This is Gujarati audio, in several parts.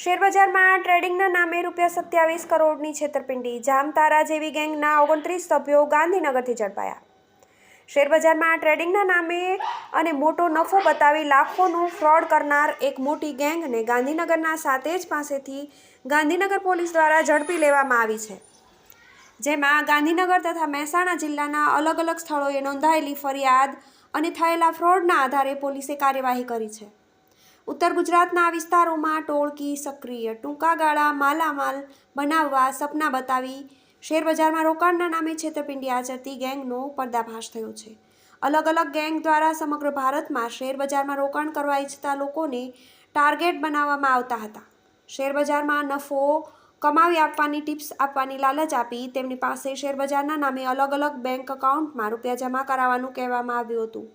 શેરબજારમાં ટ્રેડિંગના નામે ₹27 કરોડની છેતરપિંડી, જામતારા જેવી ગેંગના 29 સભ્યો ગાંધીનગરથી ઝડપાયા। શેરબજારમાં ટ્રેડિંગના નામે અને મોટો નફો બતાવી લાખોનું ફ્રોડ કરનાર એક મોટી ગેંગને ગાંધીનગરના સાતેજ પાસેથી ગાંધીનગર પોલીસ દ્વારા ઝડપી લેવામાં આવી છે, જેમાં ગાંધીનગર તથા મહેસાણા જિલ્લાના અલગ અલગ સ્થળોએ નોંધાયેલી ફરિયાદ અને થયેલા ફ્રોડના આધારે પોલીસે કાર્યવાહી કરી છે। ઉત્તર ગુજરાતના વિસ્તારોમાં ટોળકી સક્રિય, ટૂંકા ગાળા માલામાલ બનાવવા સપના બતાવી શેરબજારમાં રોકાણના નામે છેતરપિંડી આચરતી ગેંગનો પર્દાફાશ થયો છે। અલગ અલગ ગેંગ દ્વારા સમગ્ર ભારતમાં શેરબજારમાં રોકાણ કરવા ઈચ્છતા લોકોને ટાર્ગેટ બનાવવામાં આવતા હતા। શેરબજારમાં નફો કમાવી આપવાની ટિપ્સ આપવાની લાલચ આપી તેમની પાસે શેરબજારના નામે અલગ અલગ બેંક એકાઉન્ટમાં રૂપિયા જમા કરાવવાનું કહેવામાં આવ્યું હતું।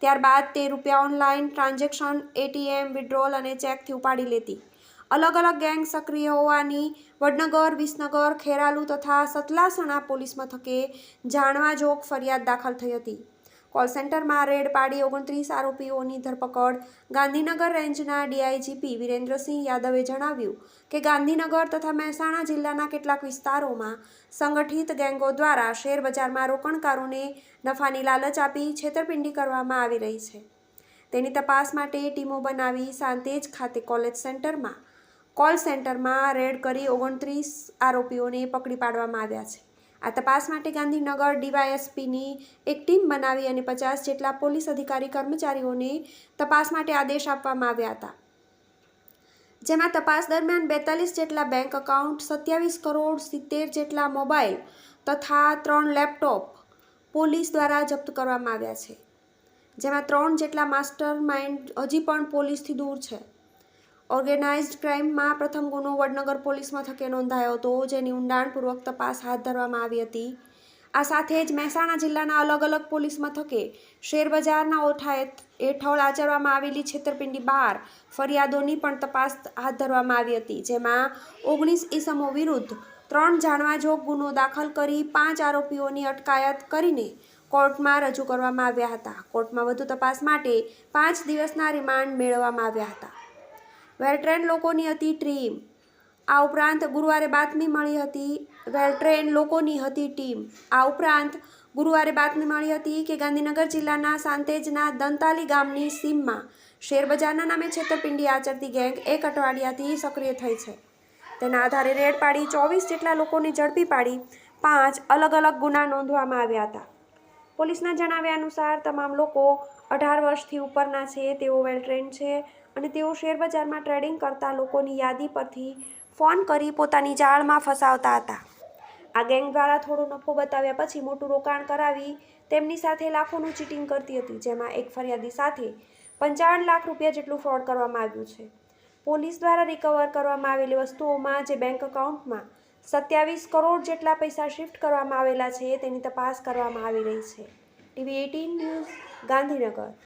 ત્યારબાદ તે રૂપિયા ઓનલાઈન ટ્રાન્ઝેક્શન, એટીએમ, વિડ્રોલ અને ચેકથી ઉપાડી લેતી। અલગ અલગ ગેંગ સક્રિય હોવાની વડનગર, વિસનગર, ખેરાલુ તથા સતલાસણા પોલીસ મથકે જાણવાજોગ ફરિયાદ દાખલ થઈ હતી। કોલ સેન્ટરમાં રેડ પાડી 29 આરોપીઓની ધરપકડ। ગાંધીનગર રેન્જના ડીઆઈજીપી વિરેન્દ્રસિંહ યાદવે જણાવ્યું કે ગાંધીનગર તથા મહેસાણા જિલ્લાના કેટલાક વિસ્તારોમાં સંગઠિત ગેંગો દ્વારા શેરબજારમાં રોકાણકારોને નફાની લાલચ આપી છેતરપિંડી કરવામાં આવી રહી છે। તેની તપાસ માટે ટીમો બનાવી સાંતેજ ખાતે કોલ સેન્ટરમાં રેડ કરી 29 આરોપીઓને પકડી પાડવામાં આવ્યા છે। આ તપાસ માટે ગાંધીનગર ડીવાયએસપીની એક ટીમ બનાવી અને 50 જેટલા પોલીસ અધિકારી કર્મચારીઓને તપાસ માટે આદેશ આપવામાં આવ્યા હતા, જેમાં તપાસ દરમિયાન 42 જેટલા બેંક એકાઉન્ટ, 27 કરોડ 70 જેટલા મોબાઈલ તથા 3 લેપટોપ પોલીસ દ્વારા જપ્ત કરવામાં આવ્યા છે, જેમાં 3 જેટલા માસ્ટર માઇન્ડ હજી પણ પોલીસથી દૂર છે। ઓર્ગેનાઇઝડ ક્રાઇમમાં પ્રથમ ગુનો વડનગર પોલીસ મથકે નોંધાયો હતો, જેની ઊંડાણપૂર્વક તપાસ હાથ ધરવામાં આવી હતી। આ સાથે જ મહેસાણા જિલ્લાના અલગ અલગ પોલીસ મથકે શેરબજારના ઓઠા હેઠળ આચરવામાં આવેલી છેતરપિંડી 12 ફરિયાદોની પણ તપાસ હાથ ધરવામાં આવી હતી, જેમાં 19 ઈસમો વિરુદ્ધ 3 જાણવાજોગ ગુનો દાખલ કરી 5 આરોપીઓની અટકાયત કરીને કોર્ટમાં રજૂ કરવામાં આવ્યા હતા। કોર્ટમાં વધુ તપાસ માટે 5 દિવસના રિમાન્ડ મેળવવામાં આવ્યા હતા। વેલ ટ્રેન્ડ લોકોની હતી ટીમ। આ ઉપરાંત ગુરુવારે બાતમી મળી હતી કે ગાંધીનગર જિલ્લાના સાંતેજના દંતાલી ગામની સીમમાં શેરબજારના નામે છેતરપિંડી આચરતી ગેંગ એક અઠવાડિયાથી સક્રિય થઈ છે। તેના આધારે રેડ પાડી 24 જેટલા લોકોને ઝડપી પાડી 5 અલગ અલગ ગુના નોંધવામાં આવ્યા હતા। પોલીસના જણાવ્યા અનુસાર તમામ લોકો 18 વર્ષથી ઉપરના છે, તેઓ વેલ ટ્રેન્ડ છે અને તેઓ શેરબજારમાં ટ્રેડિંગ કરતા લોકોની યાદી પરથી ફોન કરી પોતાની જાળમાં ફસાવતા હતા। આ ગેંગ દ્વારા થોડો નફો બતાવ્યા પછી મોટું રોકાણ કરાવી તેમની સાથે લાખોનું ચીટિંગ કરતી હતી, જેમાં એક ફરિયાદી સાથે 55 લાખ રૂપિયા જેટલું ફ્રોડ કરવામાં આવ્યું છે। પોલીસ દ્વારા રિકવર કરવામાં આવેલી વસ્તુઓમાં જે બેંક એકાઉન્ટમાં 27 કરોડ જેટલા પૈસા શિફ્ટ કરવામાં આવેલા છે, તેની તપાસ કરવામાં આવી રહી છે। TV18 news, Gandhinagar.